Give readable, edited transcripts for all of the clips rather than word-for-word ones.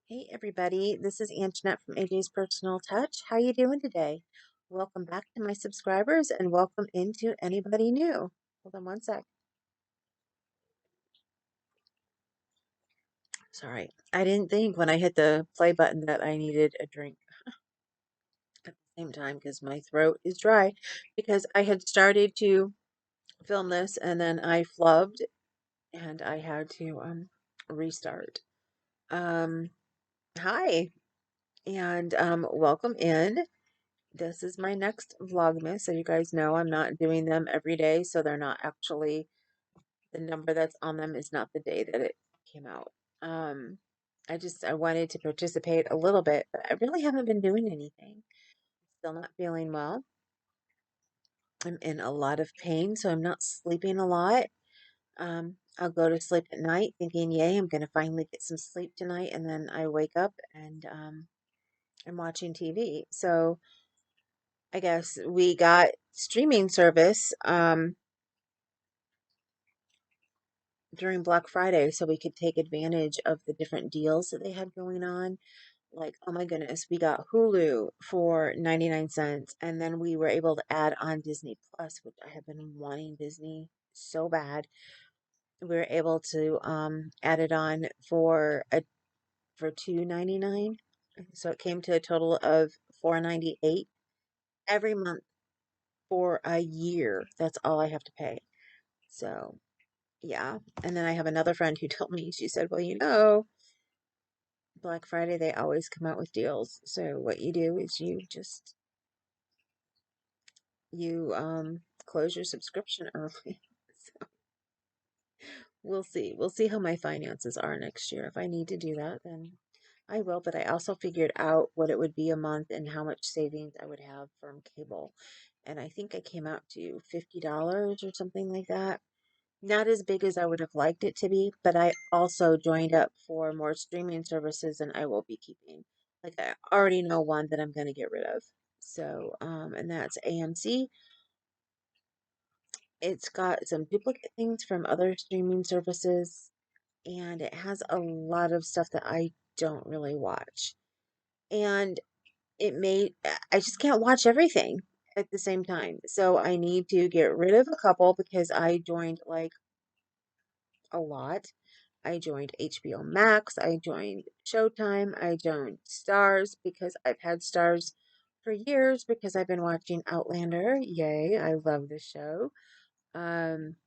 Hey everybody, this is Anjanette from AJ's Personal Touch. How you doing today? Welcome back to my subscribers and welcome into anybody new. Hold on one sec. Sorry, I didn't think when I hit the play button that I needed a drink at the same time because my throat is dry because I had started to film this and then I flubbed and I had to restart. Um Hi and welcome in. This is my next Vlogmas, so you guys know I'm not doing them every day, so they're not actually, the number that's on them is not the day that it came out. Um, I wanted to participate a little bit, but I really haven't been doing anything. Still not feeling well. I'm in a lot of pain, so I'm not sleeping a lot. I'll go to sleep at night thinking, yay, I'm going to finally get some sleep tonight, and then I wake up and I'm watching TV. So I guess we got streaming service during Black Friday so we could take advantage of the different deals that they had going on. Like, oh my goodness, we got Hulu for 99 cents, and then we were able to add on Disney Plus, which I have been wanting Disney so bad. We were able to add it on for 2.99. So it came to a total of 4.98 every month for a year. That's all I have to pay. So yeah. And then I have another friend who told me, she said, well, Black Friday, they always come out with deals. So what you do is you close your subscription early. So we'll see. We'll see how my finances are next year. If I need to do that, then I will. But I also figured out what it would be a month and how much savings I would have from cable. And I think I came out to $50 or something like that. Not as big as I would have liked it to be, but I also joined up for more streaming services and I will be keeping. Like I already know one that I'm going to get rid of. So, and that's AMC. It's got some duplicate things from other streaming services and it has a lot of stuff that I don't really watch. And I just can't watch everything at the same time. So I need to get rid of a couple because I joined like a lot. I joined HBO Max, I joined Showtime, I joined Stars because I've had Stars for years because I've been watching Outlander. Yay, I love this show. Um,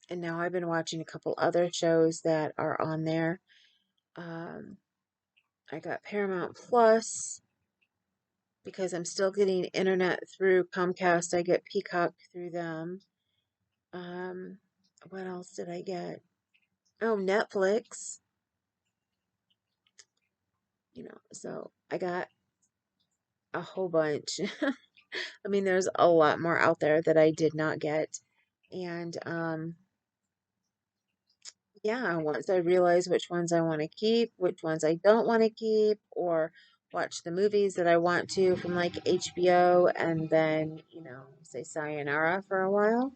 and now I've been watching a couple other shows that are on there. Um, I got Paramount Plus because I'm still getting internet through Comcast. I get Peacock through them. Um, what else did I get? Oh, Netflix. So I got a whole bunch. I mean, there's a lot more out there that I did not get. And yeah, once I realize which ones I want to keep, which ones I don't want to keep, or watch the movies that I want to from like HBO and then, say sayonara for a while,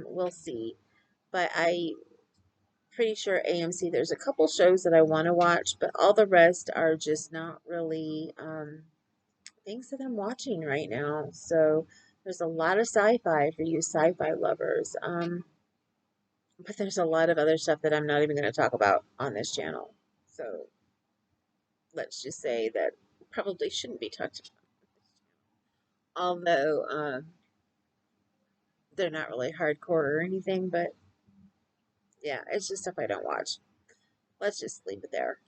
we'll see. But I pretty sure AMC, there's a couple shows that I want to watch, but all the rest are just not really things that I'm watching right now. So there's a lot of sci-fi for you sci-fi lovers. But there's a lot of other stuff that I'm not even going to talk about on this channel. So let's just say that probably shouldn't be talked about. Although they're not really hardcore or anything, but yeah, it's just stuff I don't watch. Let's just leave it there.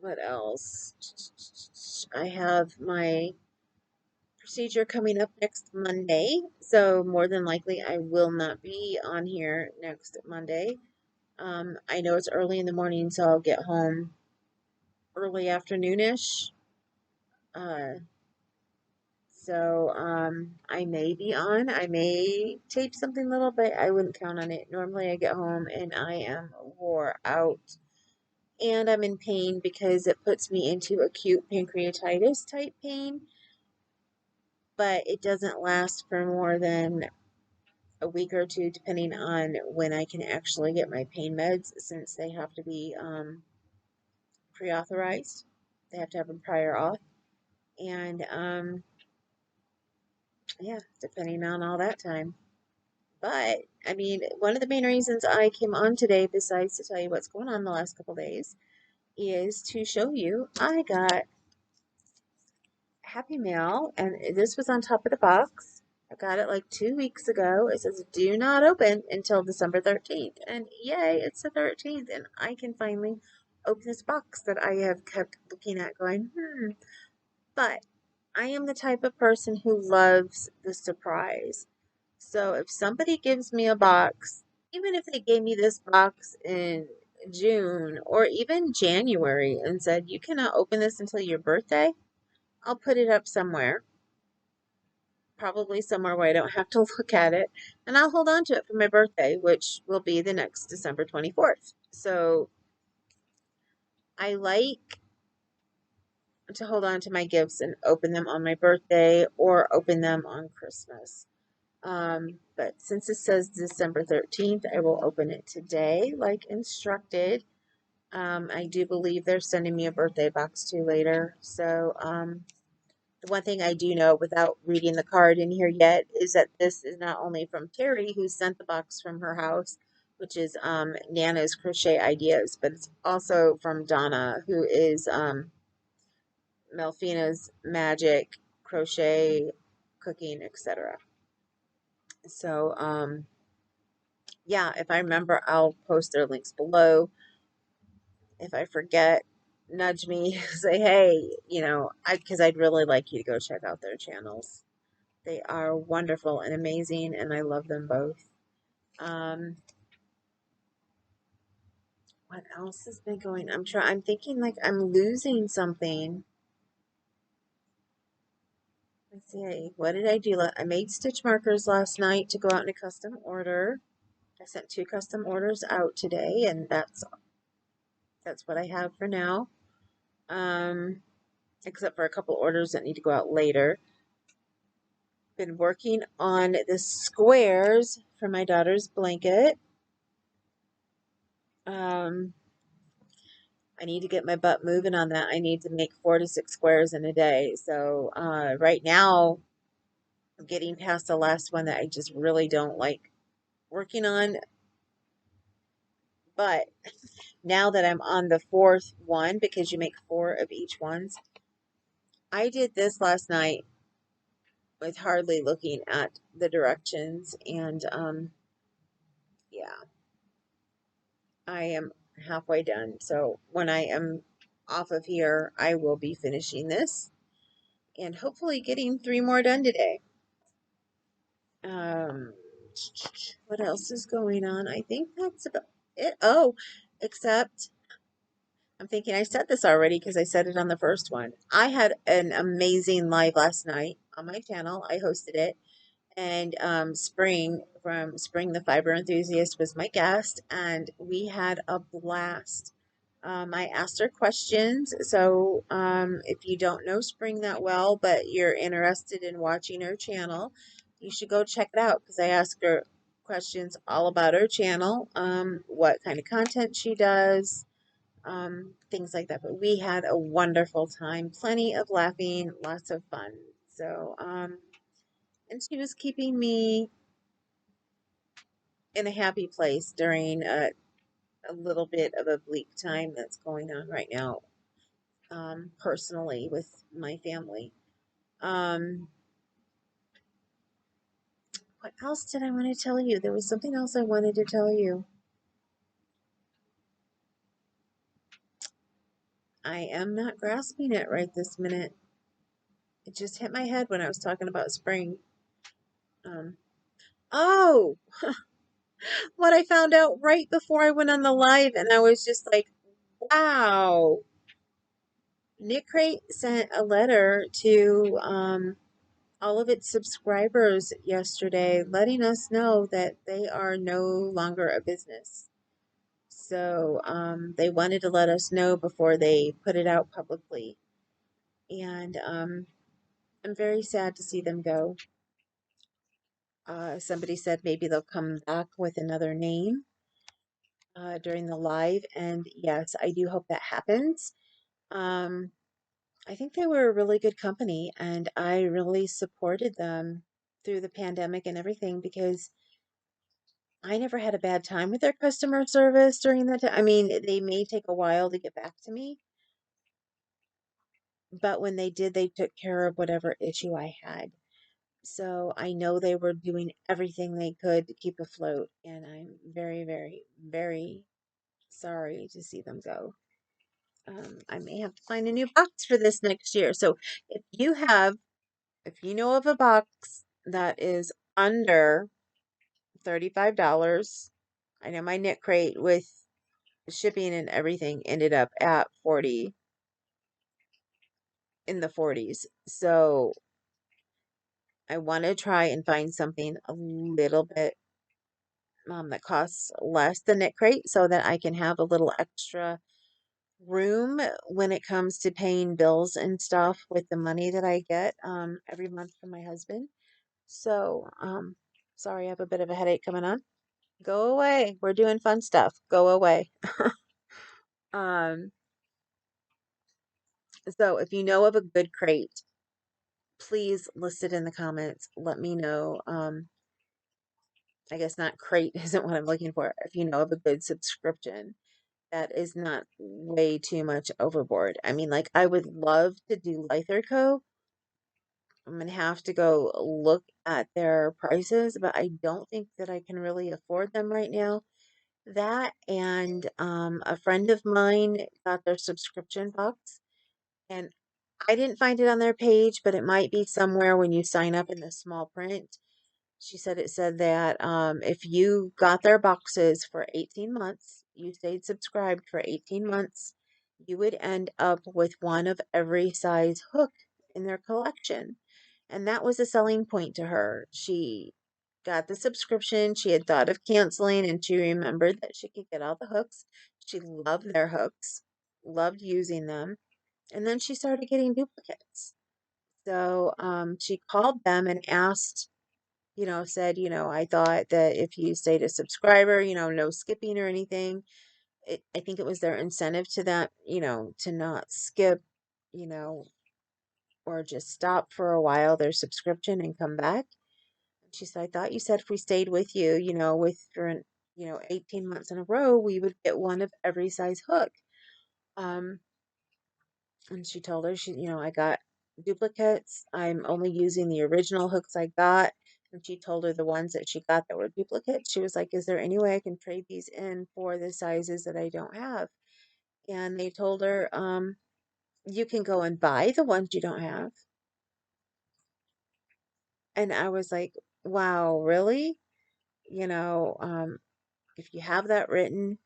What else? I have my procedure coming up next Monday. So more than likely I will not be on here next Monday. I know it's early in the morning, so I'll get home early afternoonish. Uh, so I may be on. I may tape something little, but I wouldn't count on it. Normally I get home and I am wore out. And I'm in pain because it puts me into acute pancreatitis type pain, but it doesn't last for more than a week or two, depending on when I can actually get my pain meds, since they have to be pre-authorized. They have to have a prior auth, and yeah, depending on all that time. But I mean, one of the main reasons I came on today, besides to tell you what's going on the last couple days, is to show you I got Happy Mail, and this was on top of the box. I got it like 2 weeks ago. It says do not open until December 13th. And yay, it's the 13th, and I can finally open this box that I have kept looking at going, But I am the type of person who loves the surprise. So if somebody gives me a box, even if they gave me this box in June or even January and said, you cannot open this until your birthday, I'll put it up somewhere, probably somewhere where I don't have to look at it, and I'll hold on to it for my birthday, which will be the next December 24th. So I like to hold on to my gifts and open them on my birthday or open them on Christmas. But since it says December 13th, I will open it today, like instructed. I do believe they're sending me a birthday box too later. So, the one thing I do know without reading the card in here yet is that this is not only from Terry, who sent the box from her house, which is Nana's Crochet Ideas, but it's also from Donna, who is Melfina's Magic, Crochet, Cooking, etc. So, yeah, if I remember, I'll post their links below. If I forget, nudge me, say, hey, because I'd really like you to go check out their channels. They are wonderful and amazing, and I love them both. What else has been going? I'm thinking like I'm losing something. Let's see. What did I do? I made stitch markers last night to go out in a custom order. I sent 2 custom orders out today, and that's what I have for now. Except for a couple orders that need to go out later. Been working on the squares for my daughter's blanket. I need to get my butt moving on that. I need to make 4 to 6 squares in a day. So right now, I'm getting past the last one that I just really don't like working on. But now that I'm on the 4th one, because you make 4 of each ones, I did this last night with hardly looking at the directions. And yeah, I am halfway done. So when I am off of here, I will be finishing this and hopefully getting 3 more done today. Um, what else is going on? I think that's about it. Oh, except I'm thinking I said this already because I said it on the first one. I had an amazing live last night on my channel. I hosted it, and Spring from Spring the Fiber Enthusiast was my guest, and we had a blast. I asked her questions, so if you don't know Spring that well, but you're interested in watching her channel, you should go check it out because I asked her questions all about her channel, what kind of content she does, things like that. But we had a wonderful time, plenty of laughing, lots of fun. So, and she was keeping me in a happy place during a little bit of a bleak time that's going on right now, personally with my family. Um, what else did I want to tell you? There was something else I wanted to tell you. I am not grasping it right this minute. It just hit my head when I was talking about Spring. Um, oh, what I found out right before I went on the live, and I was just like, wow. Knit Crate sent a letter to all of its subscribers yesterday, letting us know that they are no longer a business. So they wanted to let us know before they put it out publicly. And I'm very sad to see them go. Somebody said maybe they'll come back with another name during the live, and yes, I do hope that happens. Um, I think they were a really good company, and I really supported them through the pandemic and everything because I never had a bad time with their customer service during that time. I mean, they may take a while to get back to me, but when they did, they took care of whatever issue I had. So I know they were doing everything they could to keep afloat, and I'm very, very, very sorry to see them go. I may have to find a new box for this next year. So if you have, if you know of a box that is under $35, I know my knit crate with shipping and everything ended up at 40, in the 40s. So I want to try and find something a little bit that costs less than knit crate so that I can have a little extra room when it comes to paying bills and stuff with the money that I get every month from my husband. So, sorry, I have a bit of a headache coming on. Go away. We're doing fun stuff. Go away. Um, so if you know of a good crate, please list it in the comments. Let me know. I guess not crate isn't what I'm looking for. If you know of a good subscription that is not way too much overboard. I mean, like I would love to do Lither Co. I'm gonna have to go look at their prices, but I don't think that I can really afford them right now. That and a friend of mine got their subscription box, and I didn't find it on their page, but it might be somewhere when you sign up in the small print. She said it said that if you got their boxes for 18 months, you stayed subscribed for 18 months, you would end up with one of every size hook in their collection. And that was a selling point to her. She got the subscription. She had thought of canceling and she remembered that she could get all the hooks. She loved their hooks, loved using them. And then she started getting duplicates. So she called them and asked, said, I thought that if you stayed a subscriber, no skipping or anything. I think it was their incentive to that, to not skip, you know, or just stop for a while their subscription and come back. She said, I thought you said if we stayed with you, for 18 months in a row, we would get one of every size hook. Um, and she told her, I got duplicates. I'm only using the original hooks I got. And she told her the ones that she got that were duplicates. She was like, is there any way I can trade these in for the sizes that I don't have? And they told her, you can go and buy the ones you don't have. And I was like, wow, really? You know, um, if you have that written,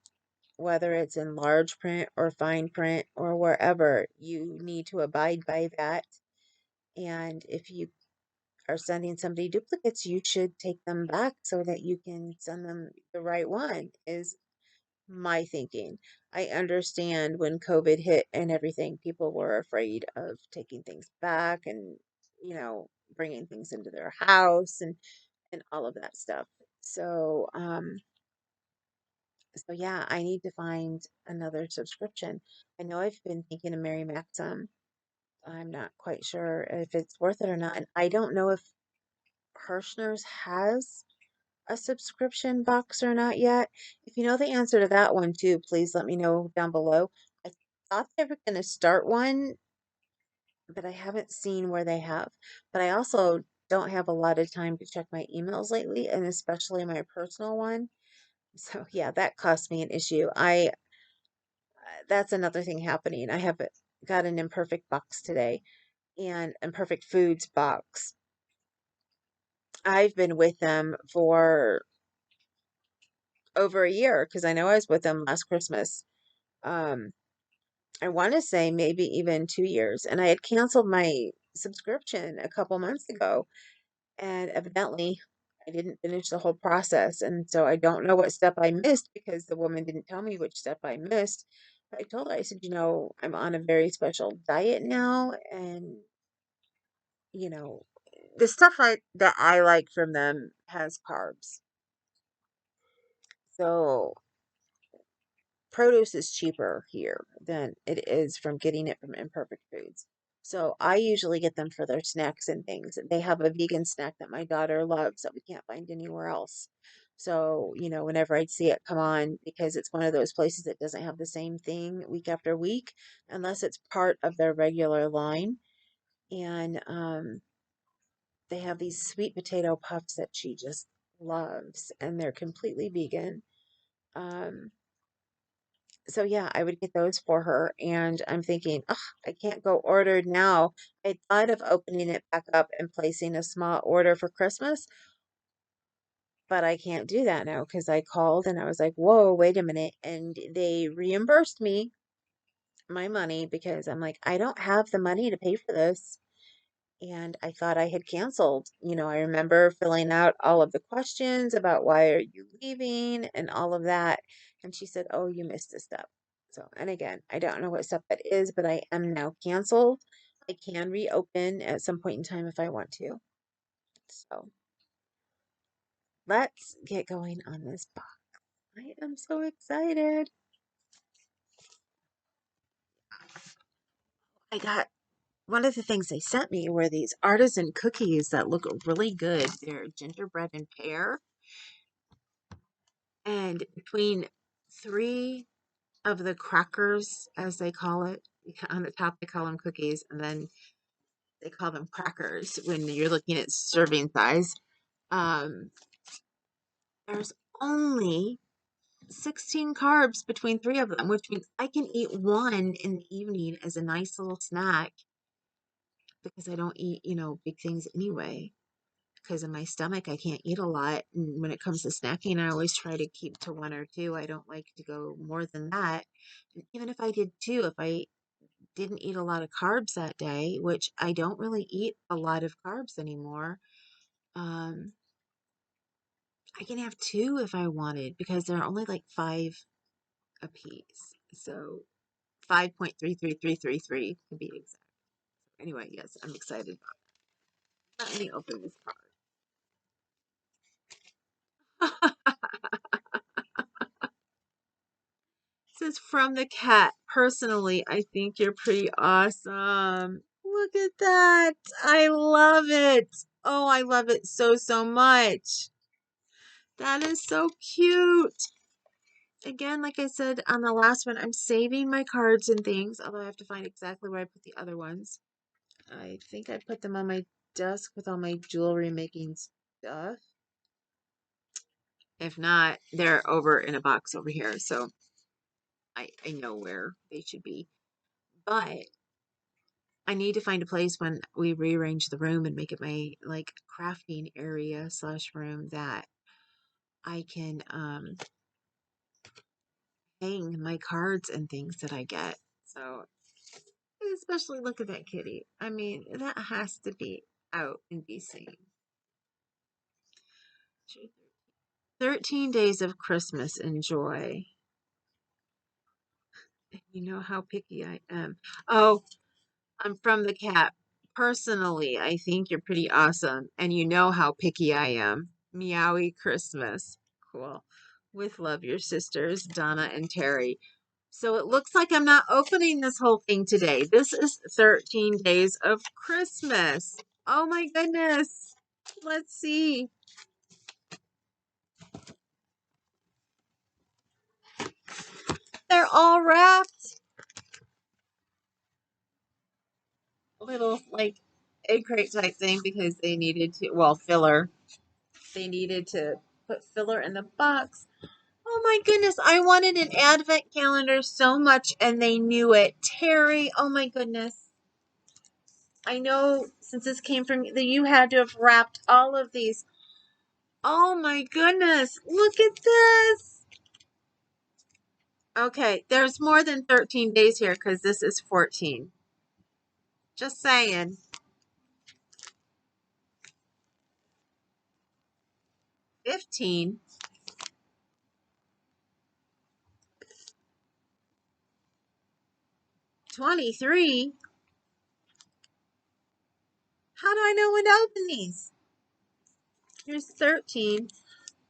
whether it's in large print or fine print or wherever, you need to abide by that. And if you are sending somebody duplicates, you should take them back so that you can send them the right one, is my thinking. I understand when COVID hit and everything, people were afraid of taking things back and, bringing things into their house and all of that stuff. So, so yeah, I need to find another subscription. I know I've been thinking of Mary Maxim. I'm not quite sure if it's worth it or not. And I don't know if Hirschner's has a subscription box or not yet. If you know the answer to that one too, please let me know down below. I thought they were going to start one, but I haven't seen where they have. But I also don't have a lot of time to check my emails lately, and especially my personal one. So yeah, that cost me an issue. I That's another thing happening. I have got an imperfect box today, and imperfect foods box. I've been with them for over a year because I know I was with them last Christmas. Um, I want to say maybe even 2 years, and I had canceled my subscription a couple months ago, and evidently I didn't finish the whole process, and so I don't know what step I missed because the woman didn't tell me which step I missed. But I told her, I said, I'm on a very special diet now, and you know, the stuff that I like from them has carbs. So produce is cheaper here than it is from getting it from Imperfect Foods. So I usually get them for their snacks and things. They have a vegan snack that my daughter loves that we can't find anywhere else. So, whenever I see it come on, because it's one of those places that doesn't have the same thing week after week, unless it's part of their regular line. And they have these sweet potato puffs that she just loves, and they're completely vegan. Um, so yeah, I would get those for her, and I'm thinking, oh, I can't go order now. I thought of opening it back up and placing a small order for Christmas, but I can't do that now because I called and I was like, whoa, wait a minute. And they reimbursed me my money because I'm like, I don't have the money to pay for this. And I thought I had canceled. I remember filling out all of the questions about why are you leaving and all of that. And she said, oh, you missed a step. So, and again, I don't know what step that is, but I am now canceled. I can reopen at some point in time if I want to. So let's get going on this box. I am so excited. I got one of the things they sent me were these artisan cookies that look really good. They're gingerbread and pear. And between three of the crackers, as they call it, on the top they call them cookies, and then they call them crackers when you're looking at serving size. Um, there's only 16 carbs between three of them, which means I can eat one in the evening as a nice little snack because I don't eat, big things anyway. Because in my stomach, I can't eat a lot. And when it comes to snacking, I always try to keep to one or two. I don't like to go more than that. And even if I did two, if I didn't eat a lot of carbs that day, which I don't really eat a lot of carbs anymore, um, I can have two if I wanted because they're only like five a piece. So 5.33333 to be exact. Anyway, yes, I'm excited about it. Let me open this card. Says from the cat. Personally, I think you're pretty awesome. Look at that. I love it. Oh, I love it so, so much. That is so cute. Again, like I said on the last one, I'm saving my cards and things, although I have to find exactly where I put the other ones. I think I put them on my desk with all my jewelry making stuff. If not, they're over in a box over here, so I know where they should be. But I need to find a place when we rearrange the room and make it my like crafting area / room that I can hang my cards and things that I get. So especially look at that kitty. I mean, that has to be out and be seen. 13 days of Christmas enjoy. You know how picky I am. Oh, I'm from the cat. Personally, I think you're pretty awesome, and you know how picky I am. Meowie Christmas. Cool. With love, your sisters, Donna and Terry. So it looks like I'm not opening this whole thing today. This is 13 days of Christmas. Oh my goodness. Let's see. They're all wrapped. Little like egg crate type thing because they needed to, well, filler. They needed to put filler in the box. Oh my goodness, I wanted an advent calendar so much and they knew it. Terry, oh my goodness. I know since this came from you had to have wrapped all of these. Oh my goodness, look at this. Okay, there's more than 13 days here because this is 14. Just saying. 15. 23. How do I know when to open these? Here's 13.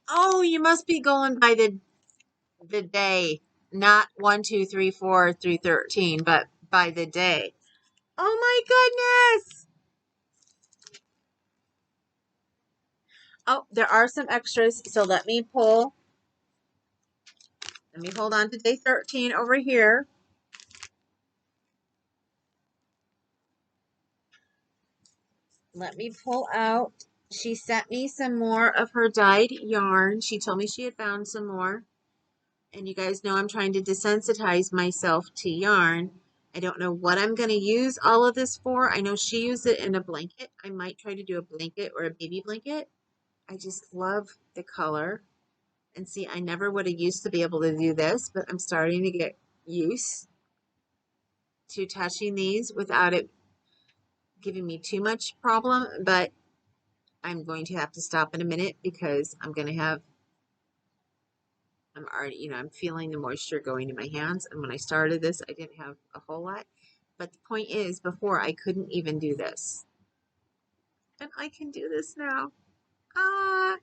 Oh, you must be going by the day, not 1, 2, 3, 4 through 13, but by the day. Oh my goodness! Oh, there are some extras, so let me hold on to day 13 over here. Let me pull out. She sent me some more of her dyed yarn. She told me she had found some more. And you guys know I'm trying to desensitize myself to yarn. I don't know what I'm going to use all of this for. I know she used it in a blanket. I might try to do a blanket or a baby blanket. I just love the color. And see, I never would have used to be able to do this, but I'm starting to get used to touching these without it giving me too much problem. But I'm going to have to stop in a minute because I'm already, I'm feeling the moisture going to my hands. And when I started this, I didn't have a whole lot. But the point is, before I couldn't even do this. And I can do this now. Ah,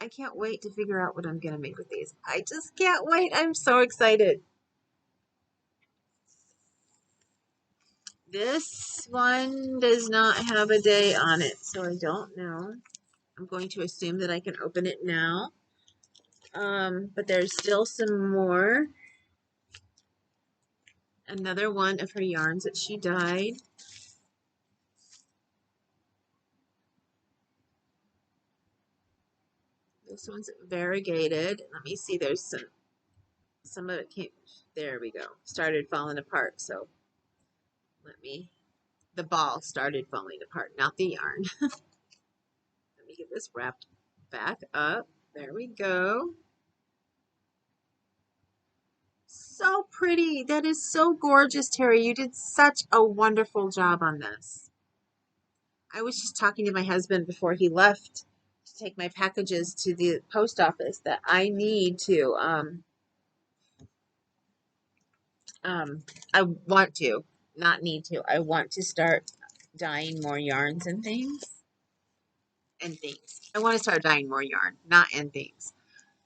I can't wait to figure out what I'm going to make with these. I just can't wait. I'm so excited. This one does not have a day on it, so I don't know. I'm going to assume that I can open it now. But there's still some more. Another one of her yarns that she dyed. This one's variegated. Let me see, there's some of it came, there we go, started falling apart. So the ball started falling apart, not the yarn. Let me get this wrapped back up. There we go. So pretty. That is so gorgeous, Terry. You did such a wonderful job on this. I was just talking to my husband before he left to take my packages to the post office that I need to, I want to, not need to, I want to start dyeing more yarns and things. I want to start dyeing more yarn, not and things.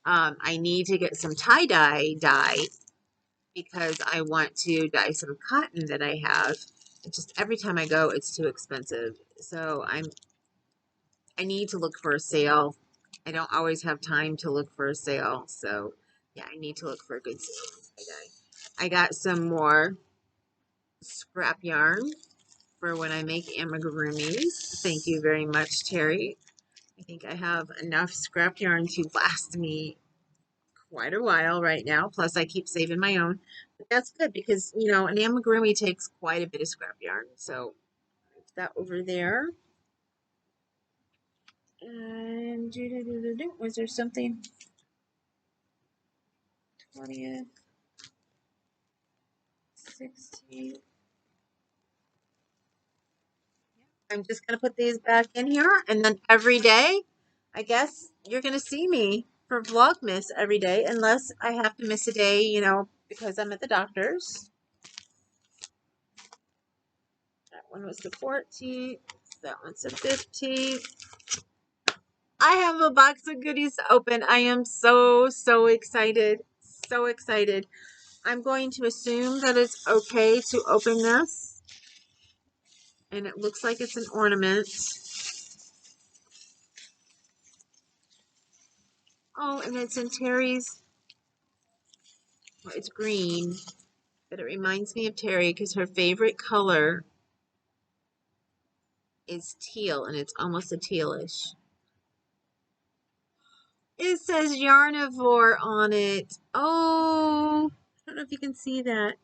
I need to get some tie-dye dye because I want to dye some cotton that I have. It's just every time I go, it's too expensive. So I need to look for a sale. I don't always have time to look for a sale. So yeah, I need to look for a good sale. I got some more scrap yarn for when I make amigurumis. Thank you very much, Terry. I think I have enough scrap yarn to last me quite a while right now. Plus, I keep saving my own. But that's good because, an amigurumi takes quite a bit of scrap yarn. So, put that over there. And was there something? 20th, 16th. I'm just going to put these back in here. And then every day, I guess you're going to see me for Vlogmas every day. Unless I have to miss a day, because I'm at the doctor's. That one was the 14th. That one's the 15th. I have a box of goodies to open. I am so, so excited. So excited. I'm going to assume that it's okay to open this. And it looks like it's an ornament. Oh, and it's in Terry's. Well, it's green. But it reminds me of Terry because her favorite color is teal. And it's almost a tealish. It says Yarnivore on it. Oh, I don't know if you can see that.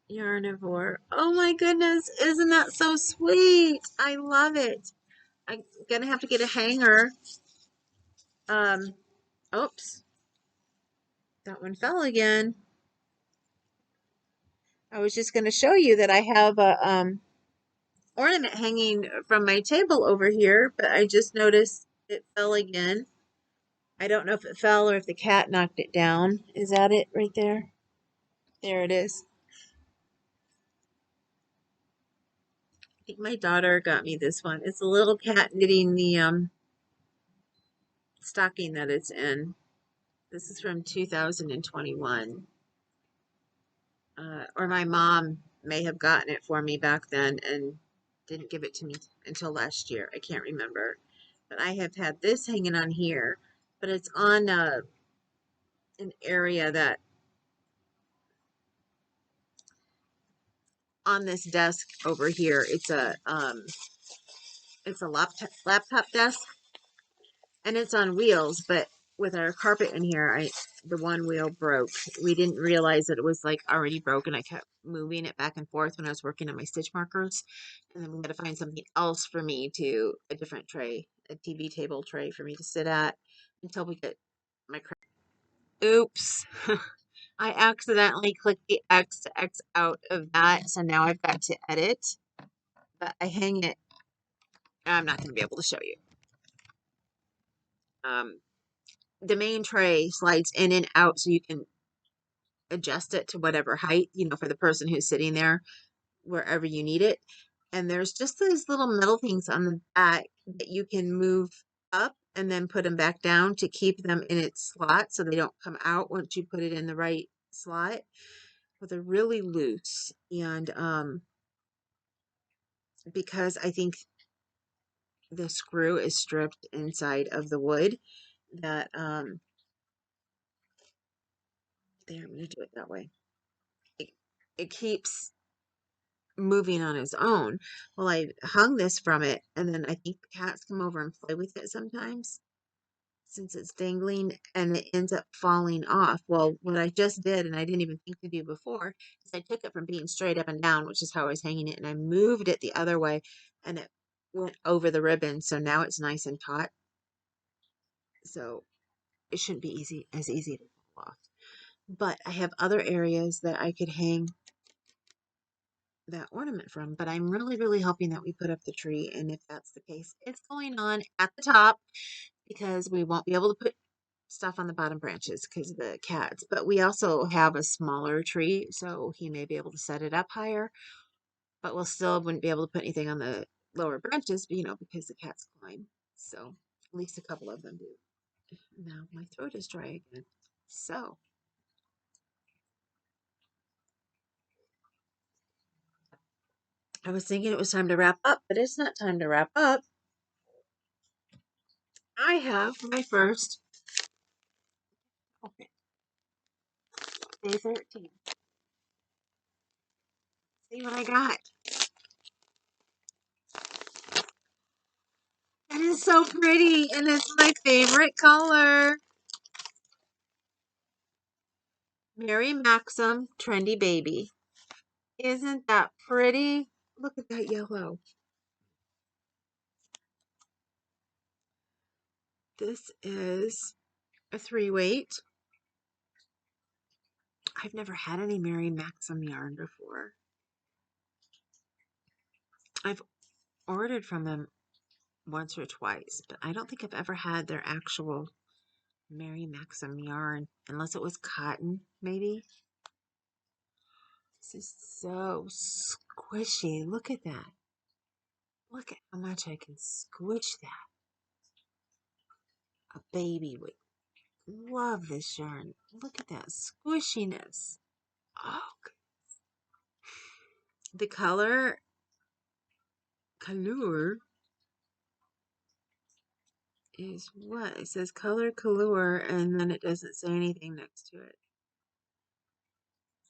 Yarnivore. Oh my goodness, isn't that so sweet? I love it. I'm gonna have to get a hanger. Oops, that one fell again. I was just gonna show you that I have a ornament hanging from my table over here, but I just noticed it fell again. I don't know if it fell or if the cat knocked it down. Is that it right there? There it is. I think my daughter got me this one. It's a little cat knitting the stocking that it's in. This is from 2021. Or my mom may have gotten it for me back then and didn't give it to me until last year. I can't remember. But I have had this hanging on here, but it's on an area that on this desk over here. It's a laptop desk, and it's on wheels, but with our carpet in here, the one wheel broke. We didn't realize that it was like already broken. I kept moving it back and forth when I was working on my stitch markers, and then we had to find something else for me to a different tray, a TV table tray for me to sit at until we get my oops. I accidentally clicked the X to X out of that, so now I've got to edit, but I hang it. I'm not going to be able to show you. The main tray slides in and out so you can adjust it to whatever height, for the person who's sitting there, wherever you need it. And there's just those little metal things on the back that you can move up and then put them back down to keep them in its slot so they don't come out once you put it in the right slot. But they're really loose. And because I think the screw is stripped inside of the wood, that there, I'm going to do it that way. It keeps moving on its own. Well, I hung this from it, and then I think the cats come over and play with it sometimes since it's dangling, and it ends up falling off. Well, what I just did, and I didn't even think to do before, is I took it from being straight up and down, which is how I was hanging it, and I moved it the other way, and it went over the ribbon, so now it's nice and taut. So it shouldn't be as easy to pull off. But I have other areas that I could hang that ornament from, but I'm really, really hoping that we put up the tree. And if that's the case, it's going on at the top because we won't be able to put stuff on the bottom branches because of the cats. But we also have a smaller tree, so he may be able to set it up higher, but we'll still wouldn't be able to put anything on the lower branches, because the cats climb. So at least a couple of them do. Now my throat is dry again. So I was thinking it was time to wrap up, but it's not time to wrap up. I have my first, okay, day 13. See what I got. It is so pretty, and it's my favorite color. Mary Maxim Trendy Baby. Isn't that pretty? Look at that yellow. This is a 3-weight. I've never had any Mary Maxim yarn before. I've ordered from them once or twice, but I don't think I've ever had their actual Mary Maxim yarn, unless it was cotton, maybe. This is so squishy. Look at that. Look at how much I can squish that. A baby would love this yarn. Look at that squishiness. Oh, the color is what? It says color color, and then it doesn't say anything next to it.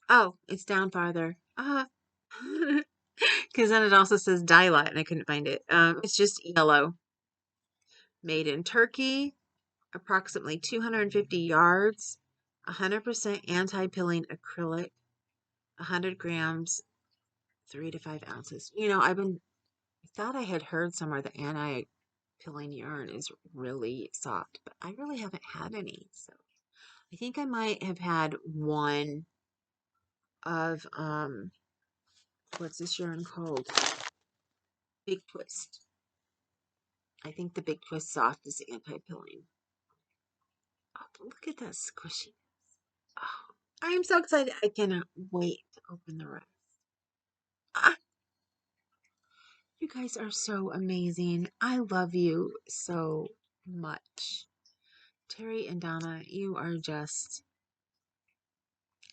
Oh, it's down farther. Because then it also says dye lot, and I couldn't find it. It's just yellow. Made in Turkey, approximately 250 yards, 100% anti-pilling acrylic, 100 grams, 3 to 5 ounces. I thought I had heard somewhere that anti-pilling yarn is really soft, but I really haven't had any. So I think I might have had one of, what's this yarn called? Big Twist. I think the Big Twist Soft is anti-pilling. Oh, look at that squishy. Oh, I am so excited. I cannot wait to open the rest. Ah, you guys are so amazing. I love you so much. Terry and Donna, you are just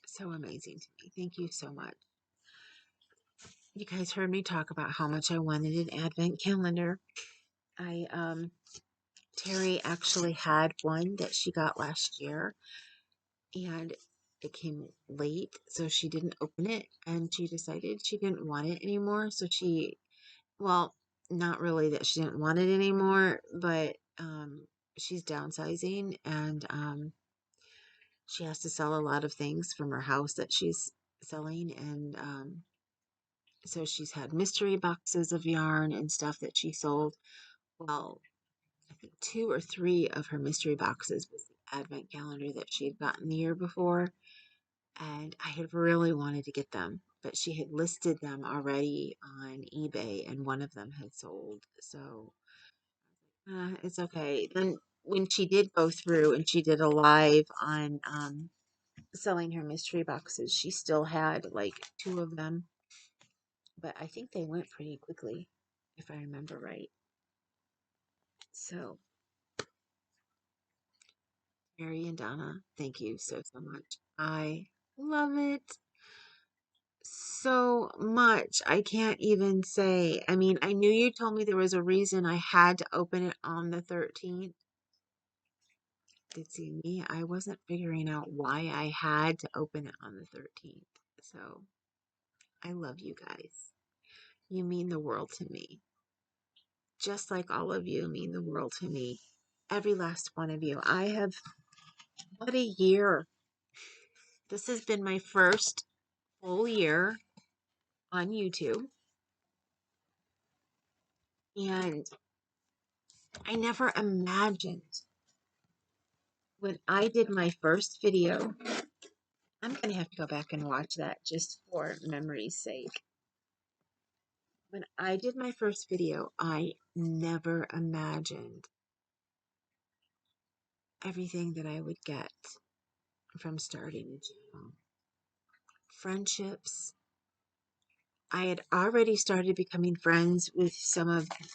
so amazing to me. Thank you so much. You guys heard me talk about how much I wanted an advent calendar. I Terry actually had one that she got last year, and it came late, so she didn't open it, and she decided she didn't want it anymore. So well, not really that she didn't want it anymore, but she's downsizing, and she has to sell a lot of things from her house that she's selling, and so she's had mystery boxes of yarn and stuff that she sold. Well, I think two or three of her mystery boxes was the advent calendar that she had gotten the year before, and I had really wanted to get them, but she had listed them already on eBay, and one of them had sold. So it's okay. Then when she did go through and she did a live on selling her mystery boxes, she still had like two of them, but I think they went pretty quickly, if I remember right. So, Mary and Donna, thank you so, so much. I love it so much. I can't even say. I mean, I knew you told me there was a reason I had to open it on the 13th. Did see me? I wasn't figuring out why I had to open it on the 13th. So, I love you guys. You mean the world to me. Just like all of you mean the world to me. Every last one of you. What a year. This has been my first full year on YouTube. And I never imagined when I did my first video. I'm going to have to go back and watch that just for memory's sake. When I did my first video, I never imagined everything that I would get from starting a channel. Friendships. I had already started becoming friends with some of the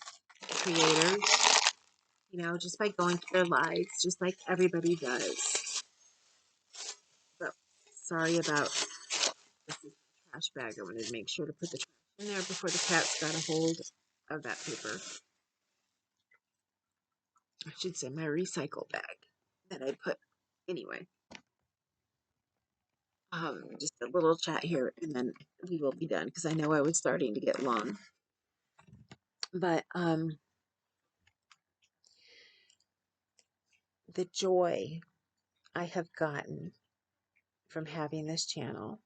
creators, just by going to their lives, just like everybody does. But sorry about this is a trash bag. I wanted to make sure to put the trash in there before the cats got a hold of that paper. I should say my recycle bag that I put anyway. Just a little chat here, and then we will be done because I know I was starting to get long. But the joy I have gotten from having this channel.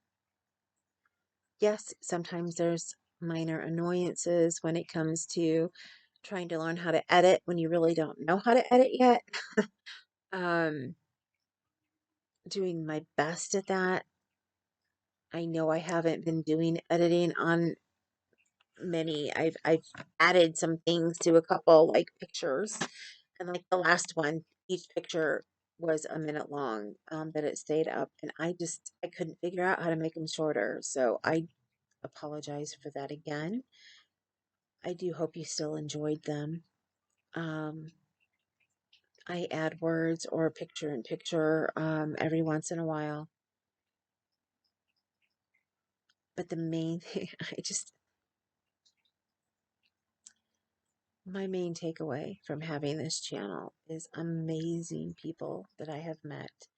Yes, sometimes there's minor annoyances when it comes to trying to learn how to edit when you really don't know how to edit yet. um, Doing my best at that. I know I haven't been doing editing on many. I've added some things to a couple like pictures, and like the last one, each picture was a minute long that it stayed up, and I couldn't figure out how to make them shorter, so I apologize for that again. I do hope you still enjoyed them. um I add words or picture in picture every once in a while, but the main thing my main takeaway from having this channel is amazing people that I have met,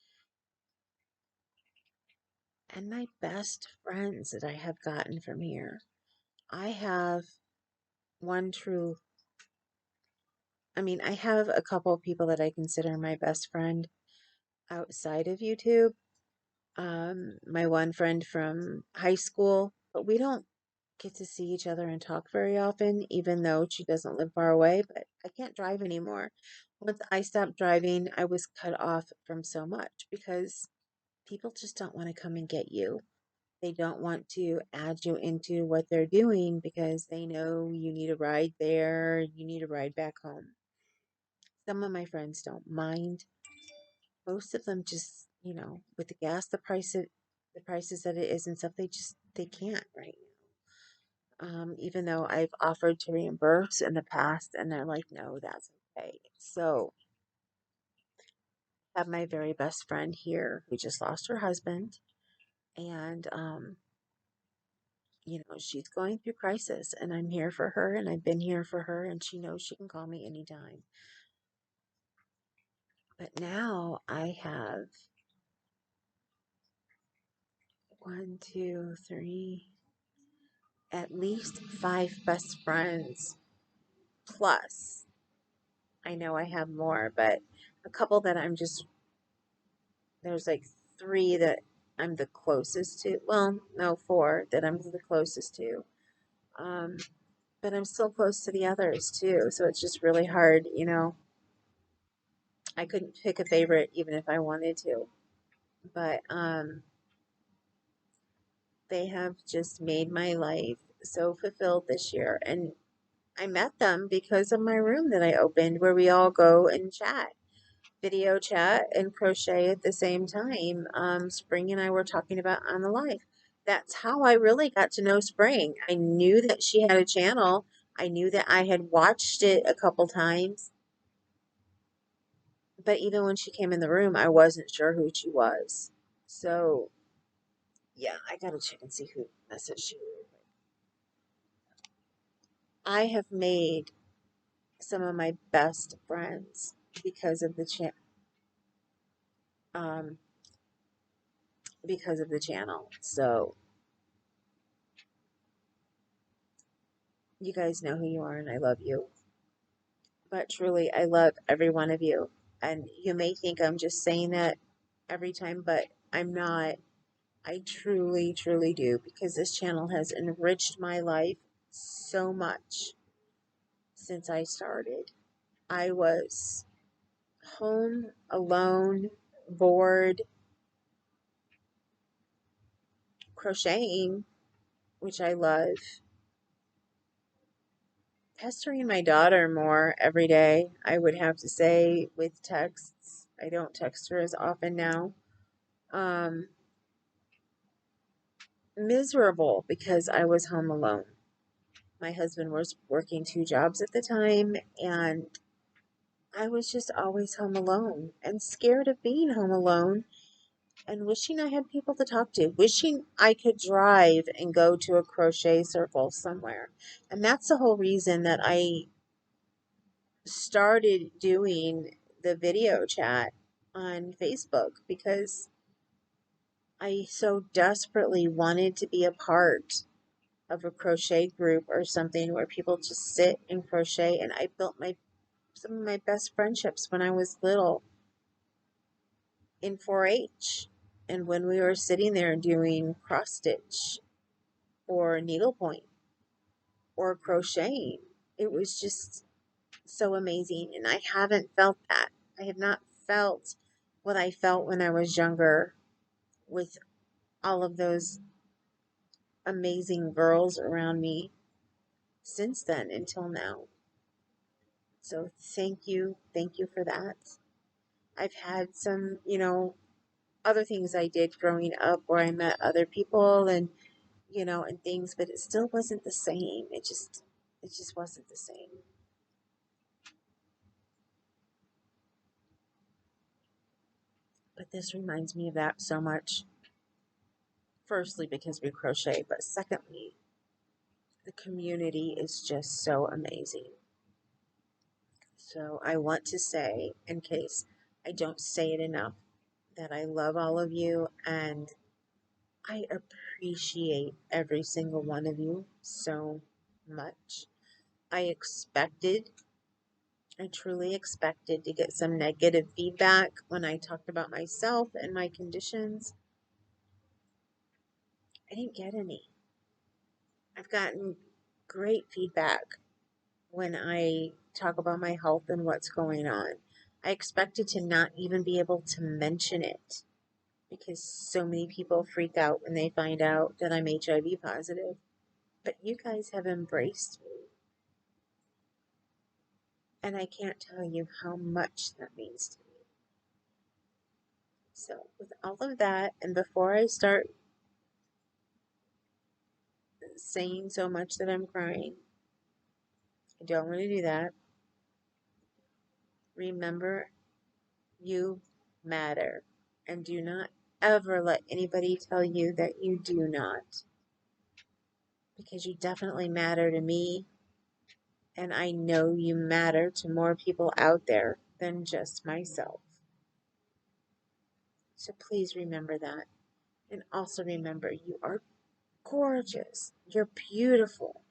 and my best friends that I have gotten from here. I have one true, I have a couple of people that I consider my best friend outside of YouTube. My one friend from high school, but we don't get to see each other and talk very often, even though she doesn't live far away, but I can't drive anymore. Once I stopped driving, I was cut off from so much because people just don't want to come and get you. They don't want to add you into what they're doing because they know you need a ride there, you need a ride back home. Some of my friends don't mind. Most of them just, with the gas, the price of the prices that it is and stuff, they can't right now. Even though I've offered to reimburse in the past, and they're like, no, that's okay. So I have my very best friend here who just lost her husband, and she's going through crisis, and I'm here for her, and I've been here for her, and she knows she can call me anytime. But now I have one, two, three, at least five best friends. Plus, I know I have more, but a couple that there's like three that I'm the closest to. Well, no, four that I'm the closest to. Um, but I'm still close to the others too. So it's just really hard. I couldn't pick a favorite even if I wanted to. But they have just made my life so fulfilled this year. And I met them because of my room that I opened where we all go and chat, video chat and crochet at the same time. Spring and I were talking about on the live. That's how I really got to know Spring. I knew that she had a channel. I knew that I had watched it a couple times. But even when she came in the room, I wasn't sure who she was. So, yeah, I gotta check and see who messaged you. I have made some of my best friends because of the um because of the channel. So you guys know who you are and I love you. But truly, I love every one of you. And you may think I'm just saying that every time, but I'm not. I truly, truly do because this channel has enriched my life so much since I started. I was home, alone, bored, crocheting, which I love, pestering my daughter more every day, I would have to say, with texts. I don't text her as often now. Um, Miserable because I was home alone. My husband was working two jobs at the time, and I was just always home alone and scared of being home alone and wishing I had people to talk to, wishing I could drive and go to a crochet circle somewhere. And that's the whole reason that I started doing the video chat on Facebook because I so desperately wanted to be a part of a crochet group or something where people just sit and crochet. And I built some of my best friendships when I was little in 4-H, and when we were sitting there doing cross stitch or needlepoint or crocheting. It was just so amazing, and I haven't felt that. I have not felt what I felt when I was younger with all of those amazing girls around me since then until now. So thank you for that. I've had some other things I did growing up where I met other people and things, but it still wasn't the same. It just wasn't the same. But this reminds me of that so much. Firstly, because we crochet, but secondly, the community is just so amazing. So I want to say, in case I don't say it enough, that I love all of you and I appreciate every single one of you so much. I expected, I truly expected to get some negative feedback when I talked about myself and my conditions. I didn't get any. I've gotten great feedback when I talk about my health and what's going on. I expected to not even be able to mention it because so many people freak out when they find out that I'm HIV positive. But you guys have embraced me, and I can't tell you how much that means to me. So, with all of that, and before I start saying so much that I'm crying. I don't want to do that. Remember, you matter. And do not ever let anybody tell you that you do not. Because you definitely matter to me. And I know you matter to more people out there than just myself. So please remember that. And also remember, you are gorgeous. You're beautiful.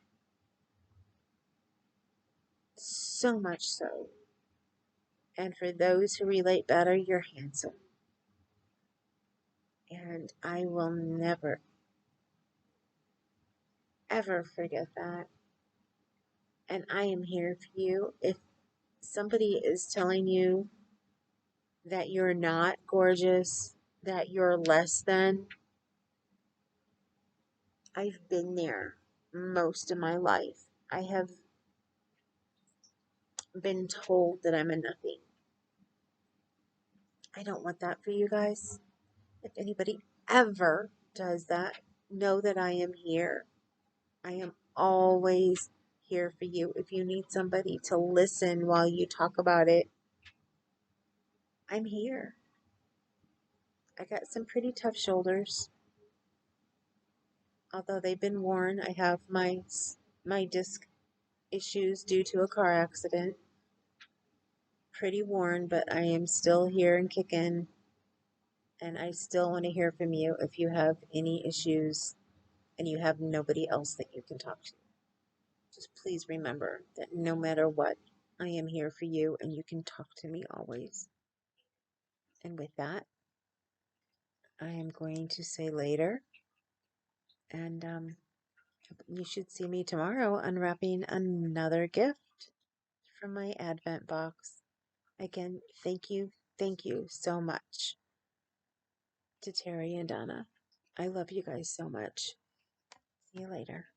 So much so. And for those who relate better, you're handsome. And I will never, ever forget that. And I am here for you. If somebody is telling you that you're not gorgeous, that you're less than, I've been there most of my life. I have been told that I'm a nothing. I don't want that for you guys. If anybody ever does that, know that I am here. I am always here for you. If you need somebody to listen while you talk about it, I'm here. I got some pretty tough shoulders. Although they've been worn, I have my disc issues due to a car accident. Pretty worn, but I am still here and kicking. And I still want to hear from you if you have any issues and you have nobody else that you can talk to. Just please remember that no matter what, I am here for you and you can talk to me always. And with that, I am going to say later. And you should see me tomorrow unwrapping another gift from my Advent box. Again, thank you so much to Terry and Donna. I love you guys so much. See you later.